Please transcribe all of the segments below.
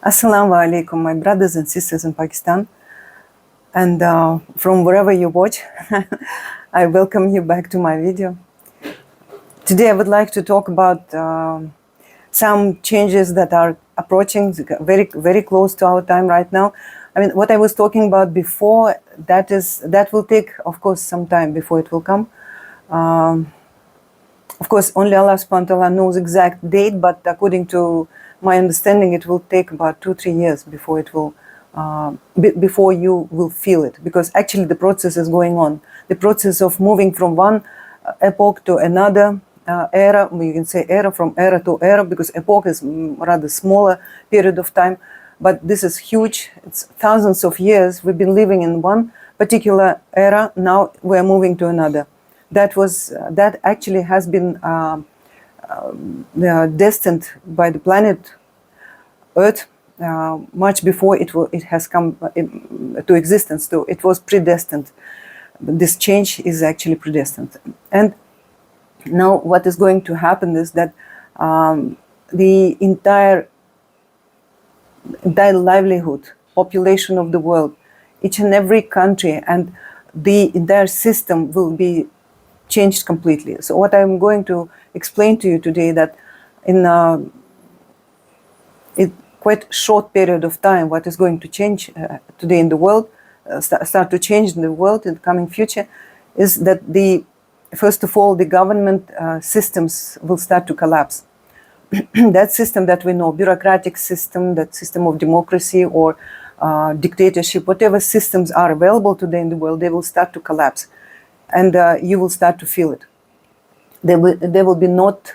Assalamu alaikum, my brothers and sisters in Pakistan, and from wherever you watch, I welcome you back to my video. Today I would like to talk about some changes that are approaching very, very close to our time right now. I mean, what I was talking about before, that will take, of course, some time before it will come. Of course, only Allah subhanahu wa ta'ala knows exact date, but according to my understanding, it will take about 2-3 years before it will, before you will feel it, because actually the process is going on. The process of moving from one epoch to another era, you can say era, from era to era, because epoch is rather smaller period of time, but this is huge. It's thousands of years we've been living in one particular era. Now we're moving to another. That actually has been destined by the planet Earth much before it has come to existence. So it was predestined. This change is actually predestined. And now what is going to happen is that the entire livelihood, population of the world, each and every country, and the entire system will be changed completely. So what I'm going to explain to you today, that in a quite short period of time, what is going to change today in the world, start to change in the world in the coming future, is that first of all, the government systems will start to collapse. That system that we know, bureaucratic system, that system of democracy or dictatorship, whatever systems are available today in the world, they will start to collapse. And you will start to feel it. They will be not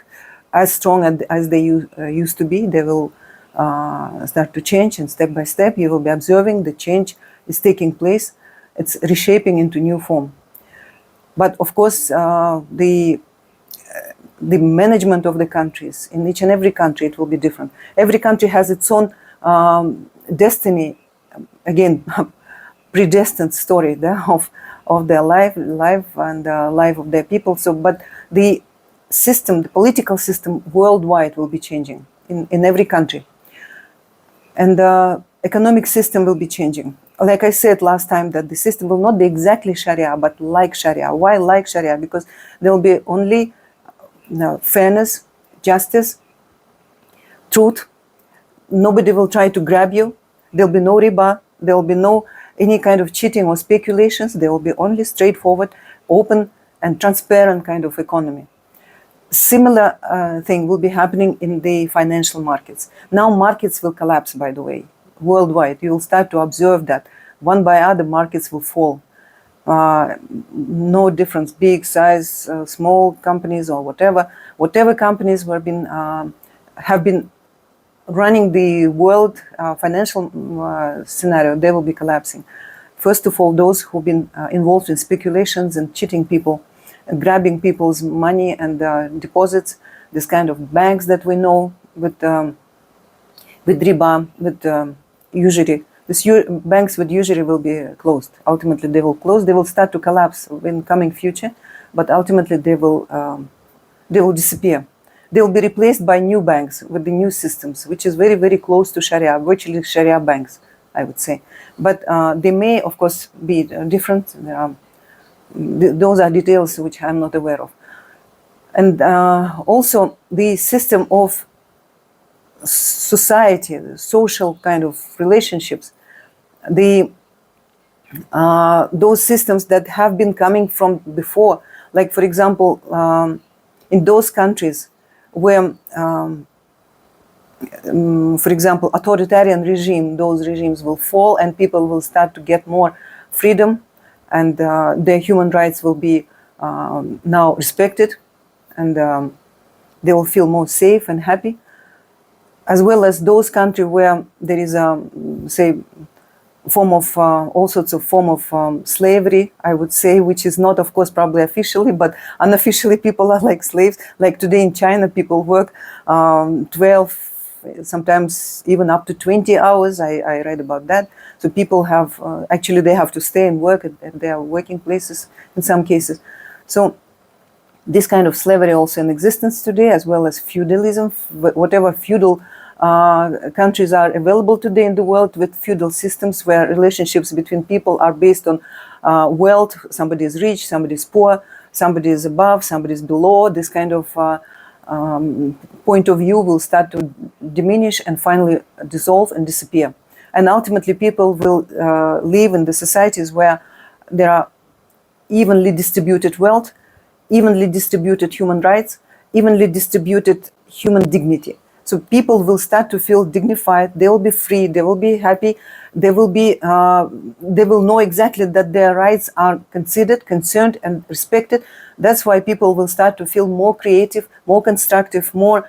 as strong as they used to be. They will start to change, and step by step you will be observing the change is taking place. It's reshaping into new form. But of course, the management of the countries, in each and every country, it will be different. Every country has its own destiny, again, predestined story there of their life and life of their people. So, but the system, the political system worldwide will be changing in every country. And the economic system will be changing. Like I said last time, that the system will not be exactly Sharia, but like Sharia. Why like Sharia? Because there will be only fairness, justice, truth. Nobody will try to grab you. There will be no riba. There will be no any kind of cheating or speculations. There will be only straightforward, open and transparent kind of economy. Similar thing will be happening in the financial markets. Now markets will collapse, by the way, worldwide. You will start to observe that one by other markets will fall. No difference, big, size, small companies or whatever companies have been running the world financial scenario, they will be collapsing. First of all, those who've been involved in speculations and cheating people, and grabbing people's money and deposits, this kind of banks that we know with riba, with usury. Banks with usury will be closed. Ultimately, they will close. They will start to collapse in coming future, but ultimately they will disappear. They will be replaced by new banks with the new systems, which is very, very close to Sharia, virtually Sharia banks, I would say. But they may, of course, be different. Those are details which I'm not aware of. And also the system of society, the social kind of relationships, those systems that have been coming from before, like for example, in those countries where, for example, authoritarian regime, those regimes will fall and people will start to get more freedom, and their human rights will be now respected, and they will feel more safe and happy, as well as those countries where there is say form of all sorts of form of slavery, I would say, which is not, of course, probably officially, but unofficially people are like slaves. Like today in China, people work 12, sometimes even up to 20 hours. I read about that. So people have, actually they have to stay and work at their working places in some cases. So this kind of slavery also in existence today, as well as feudalism, whatever feudal countries are available today in the world with feudal systems where relationships between people are based on wealth. Somebody is rich, somebody is poor, somebody is above, somebody is below. This kind of point of view will start to diminish and finally dissolve and disappear. And ultimately, people will live in the societies where there are evenly distributed wealth, evenly distributed human rights, evenly distributed human dignity. So people will start to feel dignified. They will be free. They will be happy. They will be. They will know exactly that their rights are considered, concerned, and respected. That's why people will start to feel more creative, more constructive, more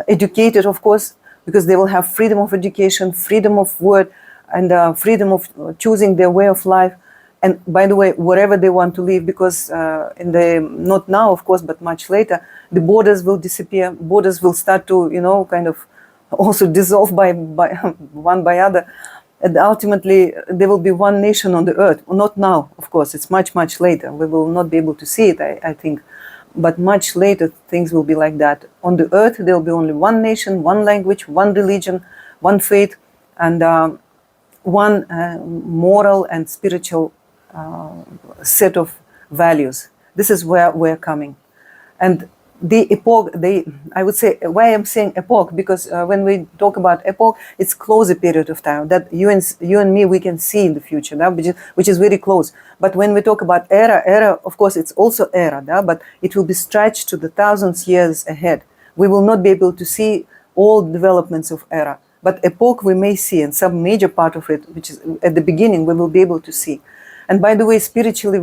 educated, of course, because they will have freedom of education, freedom of word, and freedom of choosing their way of life. And by the way, wherever they want to live, because not now, of course, but much later, the borders will disappear. Borders will start to, kind of also dissolve by one by other. And ultimately, there will be one nation on the earth. Not now, of course, it's much, much later. We will not be able to see it, I think. But much later, things will be like that. On the earth, there will be only one nation, one language, one religion, one faith, and one moral and spiritual set of values. This is where we're coming. And the epoch, I would say, why I'm saying epoch, because when we talk about epoch, it's closer period of time that you and me, we can see in the future, which is very close. But when we talk about era, of course, it's also era, but it will be stretched to the thousands years ahead. We will not be able to see all developments of era. But epoch we may see, and some major part of it, which is at the beginning, we will be able to see. And by the way, spiritually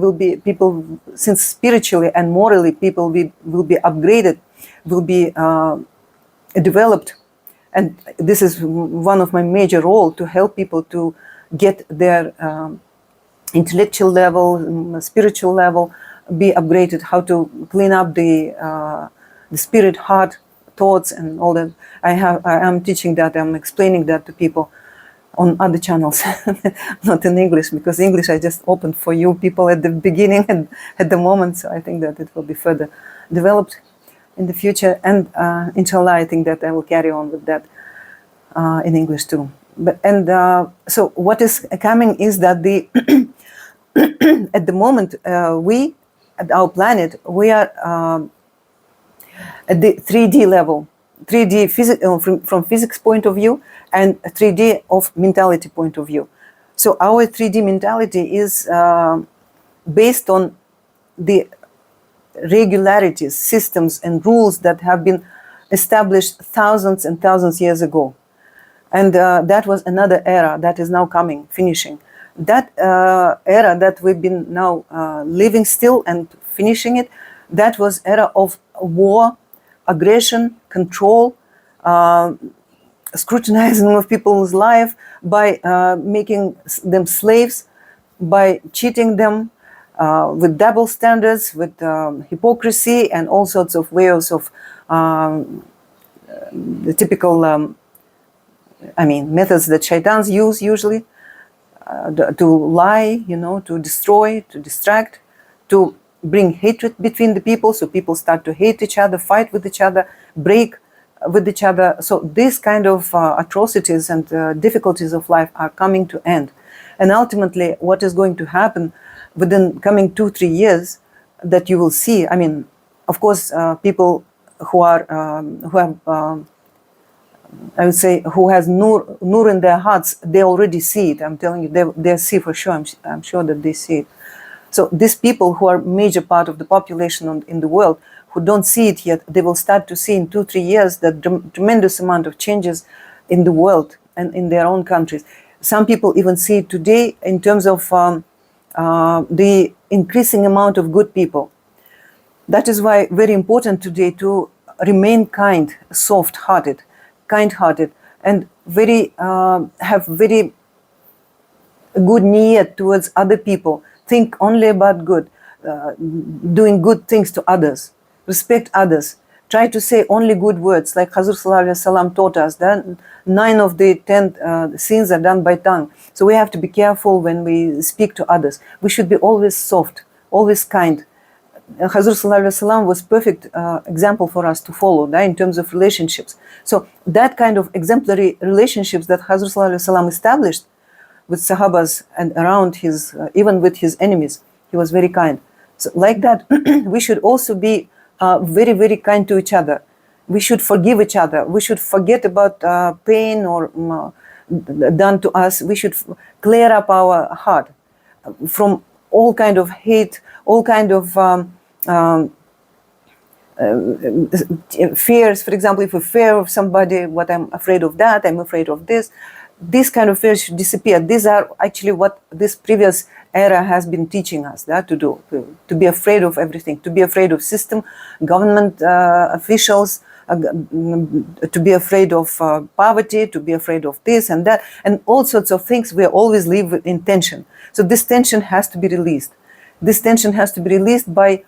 since spiritually and morally people will be upgraded, will be developed. And this is one of my major roles, to help people to get their intellectual level, spiritual level, be upgraded, how to clean up the spirit, heart, thoughts, and all that. I am teaching that, I'm explaining that to people on other channels, not in English, because English I just opened for you people at the beginning and at the moment, so I think that it will be further developed in the future, and inshallah I think that I will carry on with that in English too. So what is coming is that at the moment we, at our planet, we are at the 3D level, 3D from physics point of view, and 3D of mentality point of view. So our 3D mentality is based on the regularities, systems, and rules that have been established thousands and thousands of years ago. And that was another era that is now coming, finishing. That era that we've been now living still and finishing it, that was era of war, aggression, control, scrutinizing of people's life by making them slaves, by cheating them with double standards, with hypocrisy, and all sorts of ways of the typical, methods that shaitans use usually to lie, to destroy, to distract, to bring hatred between the people, so people start to hate each other, fight with each other, break with each other. So these kind of atrocities and difficulties of life are coming to end. And ultimately, what is going to happen within coming 2-3 years that you will see, of course, people who have I would say, who has nur in their hearts, they already see it. I'm telling you, they see for sure. I'm sure that they see it. So these people who are major part of the population in the world, who don't see it yet, they will start to see in 2-3 years that tremendous amount of changes in the world and in their own countries. Some people even see it today in terms of the increasing amount of good people. That is why very important today to remain kind, soft-hearted, kind-hearted, and have very good niyat towards other people. Think only about good, doing good things to others, respect others. Try to say only good words, like Hazrat Sallallahu Alaihi Wasallam taught us that 9 of the 10 sins are done by tongue. So we have to be careful when we speak to others. We should be always soft, always kind. Hazrat Sallallahu Alaihi Wasallam was perfect example for us to follow in terms of relationships. So that kind of exemplary relationships that Hazrat Sallallahu Alaihi Wasallam established with Sahabas and around his, even with his enemies, he was very kind. So like that, we should also be very, very kind to each other. We should forgive each other. We should forget about pain or done to us. We should clear up our heart from all kind of hate, all kind of fears. For example, if we fear of somebody, what I'm afraid of that, I'm afraid of this. These kind of fears should disappear. These are actually what this previous era has been teaching us to do, to be afraid of everything, to be afraid of system, government officials, to be afraid of poverty, to be afraid of this and that, and all sorts of things. We always live in tension. So this tension has to be released. This tension has to be released by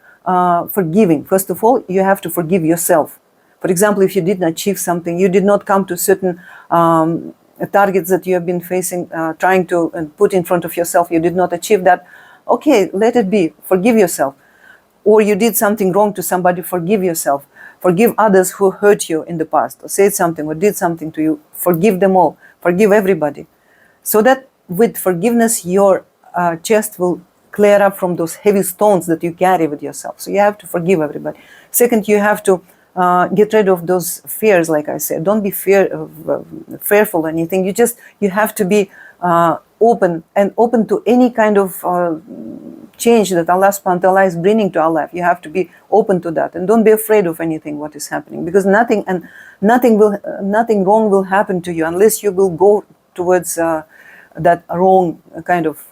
forgiving. First of all, you have to forgive yourself. For example, if you didn't achieve something, you did not come to certain targets that you have been facing, trying to put in front of yourself, you did not achieve that. Okay, let it be. Forgive yourself. Or you did something wrong to somebody, forgive yourself. Forgive others who hurt you in the past, or said something, or did something to you. Forgive them all. Forgive everybody. So that with forgiveness, your chest will clear up from those heavy stones that you carry with yourself. So you have to forgive everybody. Second, you have to get rid of those fears, like I said. Don't be fearful or anything. You have to be open to any kind of change that Allah subhanahu wa ta'ala is bringing to our life. You have to be open to that, and don't be afraid of anything what is happening, because nothing wrong will happen to you unless you will go towards that wrong kind of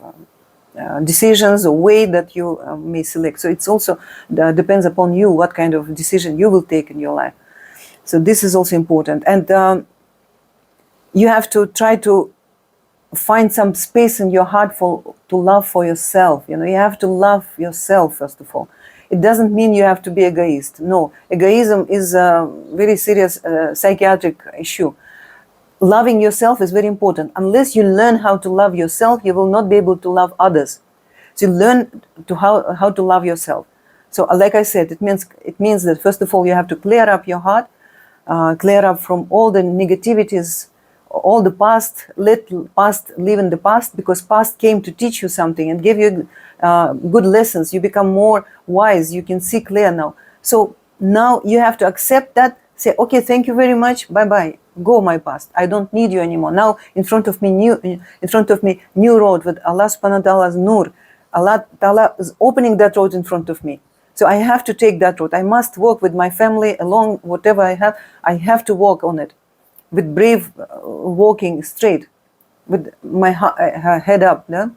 decisions or way that you may select. So it's also depends upon you what kind of decision you will take in your life. So this is also important, and you have to try to find some space in your heart to love for yourself. You have to love yourself first of all. It doesn't mean you have to be egoist. No, egoism is a very serious psychiatric issue. Loving yourself is very important. Unless you learn how to love yourself, you will not be able to love others. So you learn how to love yourself. So like I said, it means that first of all you have to clear up your heart, clear up from all the negativities, all the past. Let past live in the past, because past came to teach you something and give you good lessons. You become more wise. You can see clear now. So now you have to accept that. Say, okay, thank you very much. Bye bye. Go, my past. I don't need you anymore. Now in front of me new road with Allah subhanahu wa ta'ala's nur. Allah ta'ala is opening that road in front of me. So I have to take that road. I must walk with my family along whatever I have. I have to walk on it with brave walking straight, with my head up. Yeah?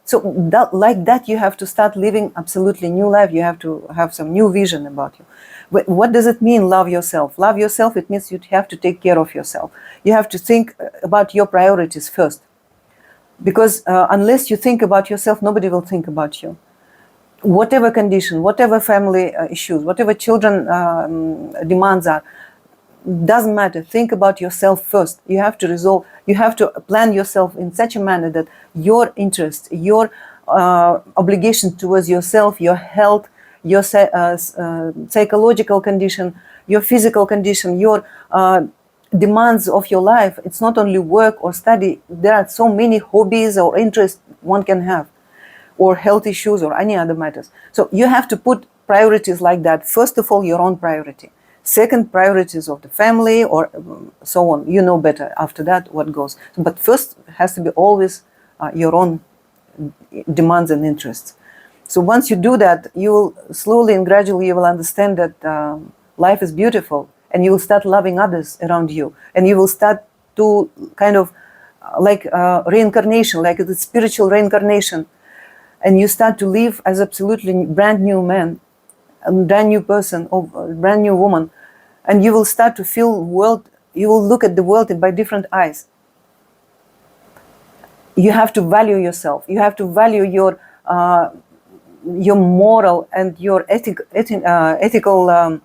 So like that, you have to start living absolutely new life. You have to have some new vision about you. What does it mean, love yourself? Love yourself, it means you have to take care of yourself. You have to think about your priorities first. Because unless you think about yourself, nobody will think about you. Whatever condition, whatever family issues, whatever children demands are, doesn't matter. Think about yourself first. You have to resolve, you have to plan yourself in such a manner that your interests, your obligation towards yourself, your health, your psychological condition, your physical condition, your demands of your life. It's not only work or study. There are so many hobbies or interests one can have, or health issues or any other matters. So you have to put priorities like that. First of all, your own priority. Second, priorities of the family, or so on. You know better after that what goes. But first has to be always your own demands and interests. So once you do that, you will slowly and gradually you will understand that life is beautiful, and you will start loving others around you, and you will start to kind of like reincarnation, like the spiritual reincarnation, and you start to live as absolutely brand new man, a brand new person, or a brand new woman, and you will start to feel world. You will look at the world by different eyes. You have to value yourself. You have to value your moral and your ethical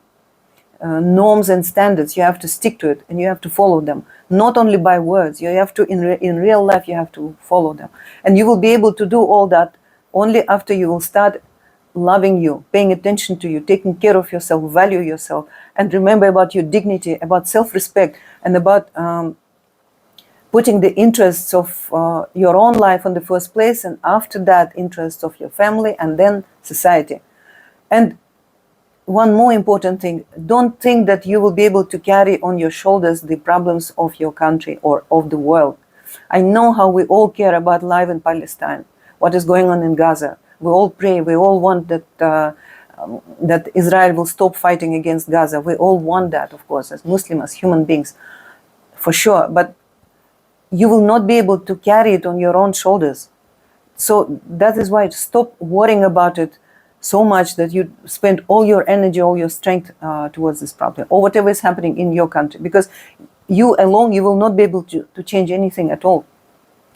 norms and standards. You have to stick to it, and you have to follow them. Not only by words. You have to in real life. You have to follow them, and you will be able to do all that only after you will start loving you, paying attention to you, taking care of yourself, value yourself, and remember about your dignity, about self-respect, and about putting the interests of your own life in the first place, and after that, interests of your family, and then society. And one more important thing, don't think that you will be able to carry on your shoulders the problems of your country or of the world. I know how we all care about life in Palestine, what is going on in Gaza. We all pray, we all want that Israel will stop fighting against Gaza. We all want that, of course, as Muslims, as human beings, for sure. But you will not be able to carry it on your own shoulders. So that is why stop worrying about it so much that you spend all your energy, all your strength towards this problem, or whatever is happening in your country, because you alone, you will not be able to change anything at all.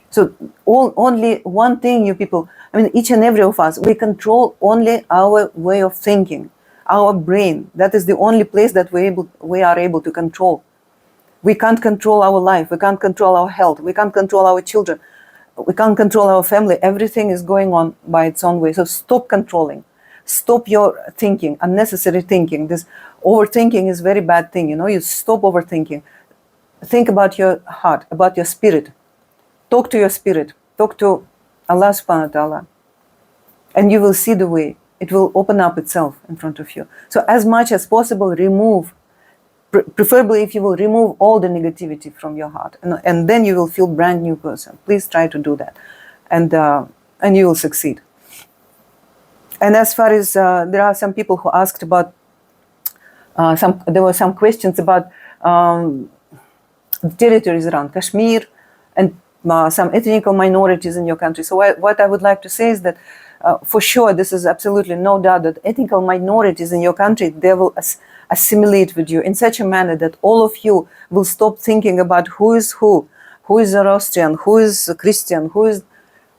So only one thing, you people, I mean, each and every of us, we control only our way of thinking, our brain. That is the only place that we are able to control. We can't control our life. We can't control our health. We can't control our children. We can't control our family. Everything is going on by its own way. So stop controlling. Stop your thinking, unnecessary thinking. This overthinking is a very bad thing. You stop overthinking. Think about your heart, about your spirit. Talk to your spirit. Talk to Allah subhanahu wa ta'ala. And you will see the way. It will open up itself in front of you. So as much as possible, remove, preferably if you will remove all the negativity from your heart. And then you will feel brand new person. Please try to do that. And you will succeed. And as far as there are some people who asked about, there were some questions about territories around Kashmir and some ethnic minorities in your country. So what I would like to say is that for sure, this is absolutely no doubt that ethnic minorities in your country, they will assimilate with you in such a manner that all of you will stop thinking about who is Zoroastrian, who is Christian, who is.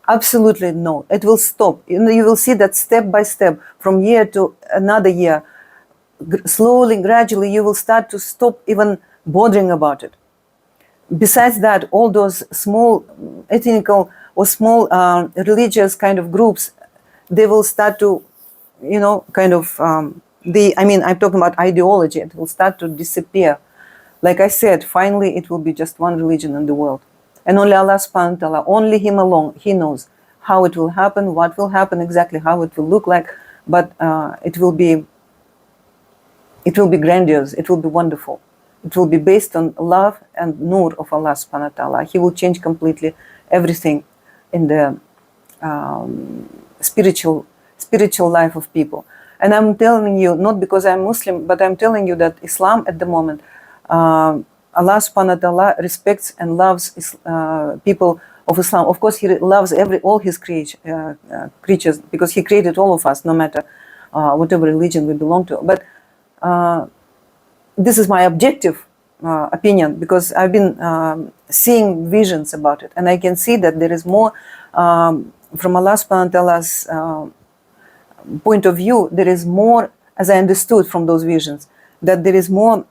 Absolutely no. It will stop. You will see that step by step, from year to another year, slowly, gradually, you will start to stop even bothering about it. Besides that, all those small ethnic or small religious kind of groups, they will start to, kind of, I'm talking about ideology. It will start to disappear. Like I said, finally, it will be just one religion in the world. And only Allah subhanahu wa ta'ala, only Him alone, He knows how it will happen, what will happen, exactly how it will look like. But it will be grandiose, it will be wonderful. It will be based on love and nur of Allah subhanahu wa ta'ala. He will change completely everything in the spiritual life of people. And I'm telling you, not because I'm Muslim, but I'm telling you that Islam at the moment, Allah subhanahu wa ta'ala respects and loves people of Islam. Of course, He loves all His creatures, because He created all of us, no matter whatever religion we belong to. But this is my objective opinion, because I've been seeing visions about it. And I can see that there is more, from Allah subhanahu wa ta'ala's point of view, there is more, as I understood from those visions, that there is more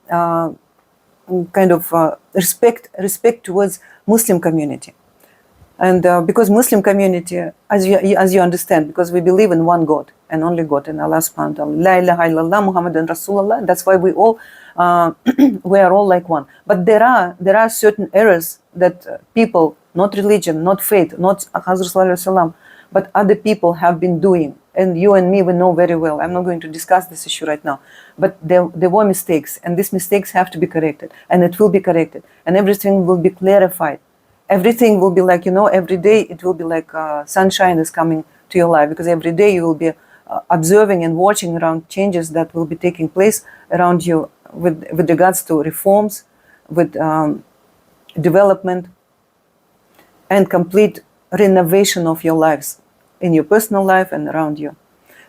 kind of respect towards Muslim community. And because Muslim community, as you understand, because we believe in one God and only God, and Allah subhanahu wa ta'ala, La ilaha illallah Muhammadan Rasulullah, that's why we are all like one. But there are certain errors that people, not religion, not faith, not Hazrat Sallallahu Alaihi Wasallam, but other people have been doing. And you and me, we know very well. I'm not going to discuss this issue right now. But there were mistakes, and these mistakes have to be corrected. And it will be corrected. And everything will be clarified. Everything will be like, every day it will be like sunshine is coming to your life. Because every day you will be observing and watching around changes that will be taking place around you with regards to reforms, with development, and complete renovation of your lives, in your personal life and around you.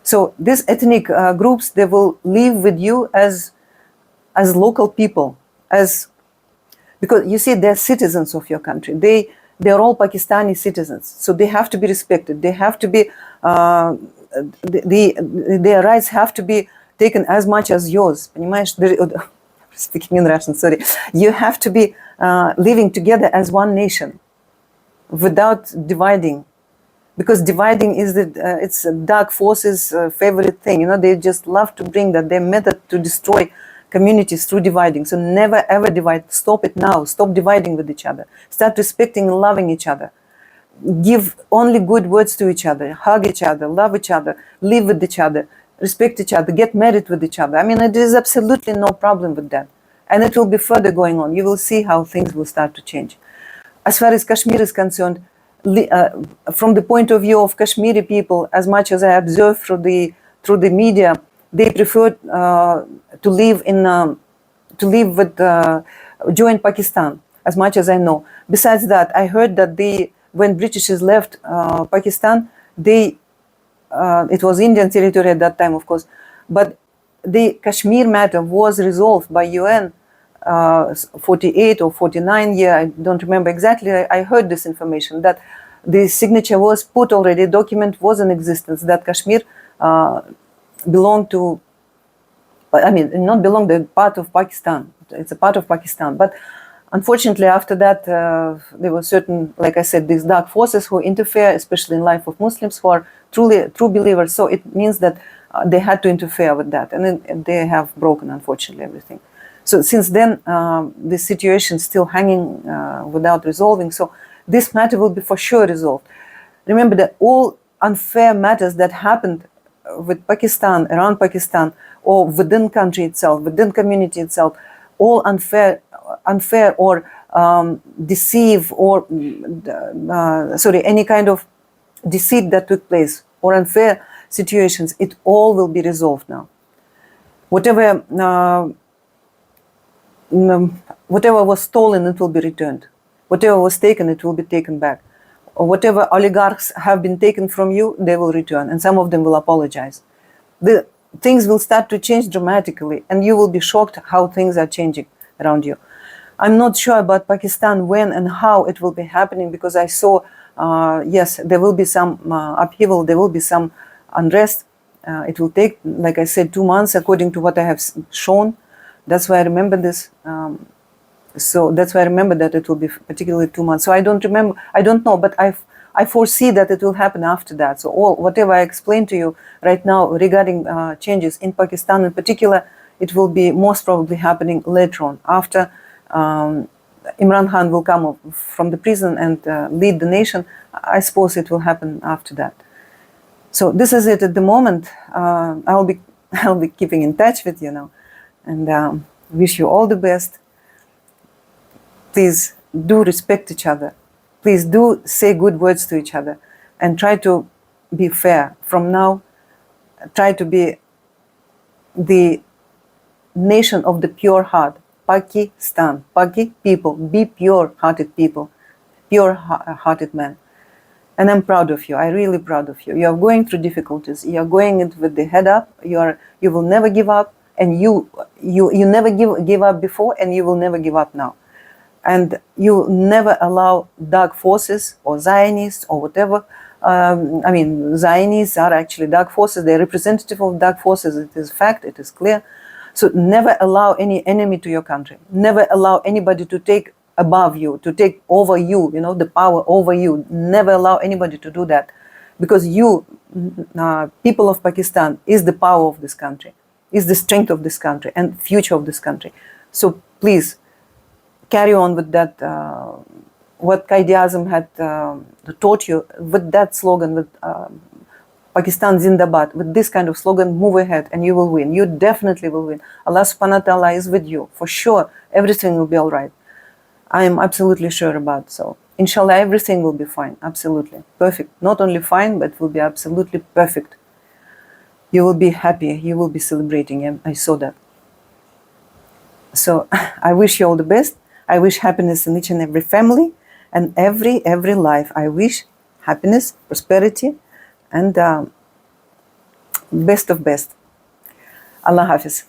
So these ethnic groups, they will live with you as local people, because you see, they're citizens of your country. They're all Pakistani citizens, so they have to be respected. They have to be their rights have to be taken as much as yours. Speaking in Russian, sorry. You have to be living together as one nation, without dividing, because dividing is it's dark forces' favorite thing. You know, they just love to bring that, their method to destroy communities through dividing. So never ever divide. Stop it now. Stop dividing with each other. Start respecting and loving each other. Give only good words to each other. Hug each other. Love each other. Live with each other. Respect each other. Get married with each other. I mean, there is absolutely no problem with that. And it will be further going on. You will see how things will start to change. As far as Kashmir is concerned, from the point of view of Kashmiri people, as much as I observe through the media, they prefer to live with join Pakistan, as much as I know. Besides that, I heard that when Britishers left Pakistan, it was Indian territory at that time, of course, but the Kashmir matter was resolved by UN 48 or 49 year, I don't remember exactly. I heard this information that the signature was put already, document was in existence that Kashmir belonged to, I mean, not belonged, to part of Pakistan. It's a part of Pakistan. But unfortunately, after that, there were certain, like I said, these dark forces who interfere, especially in life of Muslims who are true believers. So it means that they had to interfere with that. And they have broken, unfortunately, everything. So since then, the situation is still hanging without resolving. So this matter will be for sure resolved. Remember that all unfair matters that happened with Pakistan, around Pakistan, or within country itself, within community itself, all unfair or deceive or, any kind of deceit that took place or unfair situations, it all will be resolved now. Whatever was stolen, it will be returned. Whatever was taken, it will be taken back. Or whatever oligarchs have been taken from you, they will return, and some of them will apologize. The things will start to change dramatically, and you will be shocked how things are changing around you. I'm not sure about Pakistan when and how it will be happening, because I saw, yes, there will be some upheaval, there will be some unrest. It will take, like I said, 2 months, according to what I have shown. That's why I remember this. So that's why I remember that it will be particularly 2 months. So I don't know, but I foresee that it will happen after that. So whatever I explained to you right now regarding changes in Pakistan in particular, it will be most probably happening later on, after Imran Khan will come from the prison and lead the nation. I suppose it will happen after that. So this is it at the moment. I'll be keeping in touch with you now, and wish you all the best. Please do respect each other. Please do say good words to each other, and try to be fair. From now, try to be the nation of the pure heart. Pakistan, Paki people, be pure-hearted people, pure-hearted men. And I'm proud of you. I'm really proud of you. You are going through difficulties. You are going it with the head up. You will never give up, and you never give up before, and you will never give up now. And you never allow dark forces or Zionists or whatever. I mean, Zionists are actually dark forces. They're representative of dark forces. It is fact. It is clear. So never allow any enemy to your country. Never allow anybody to take above you, to take over you, the power over you. Never allow anybody to do that. Because you, people of Pakistan, is the power of this country, is the strength of this country and future of this country. So please, carry on with that, what Quaid-e-Azam had taught you, with that slogan, with Pakistan Zindabad, with this kind of slogan, move ahead and you will win. You definitely will win. Allah subhanahu wa ta'ala is with you. For sure, everything will be all right. I am absolutely sure about. So, inshallah, everything will be fine. Absolutely. Perfect. Not only fine, but will be absolutely perfect. You will be happy. You will be celebrating. And I saw that. So, I wish you all the best. I wish happiness in each and every family and every life. I wish happiness, prosperity, and best of best. Allah Hafiz.